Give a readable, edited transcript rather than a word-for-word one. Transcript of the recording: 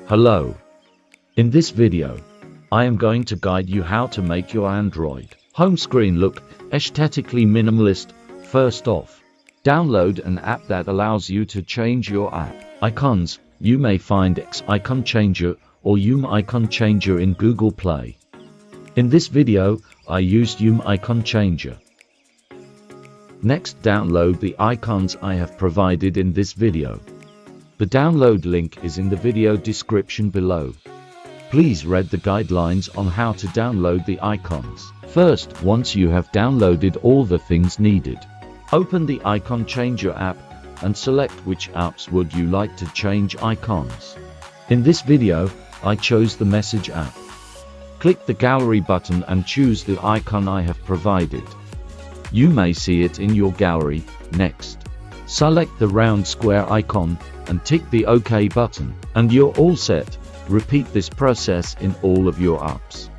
Hello. In this video, I am going to guide you how to make your Android home screen look aesthetically minimalist. First off, download an app that allows you to change your app icons. You may find X Icon Changer or HOME Icon Changer in Google Play. In this video, I used HOME Icon Changer. Next, download the icons I have provided in this video. The download link is in the video description below. Please read the guidelines on how to download the icons. First, once you have downloaded all the things needed, open the Icon Changer app and select which apps would you like to change icons. In this video, I chose the Message app. Click the Gallery button and choose the icon I have provided. You may see it in your gallery. Next, select the round square icon and tick the OK button, and you're all set. Repeat this process in all of your apps.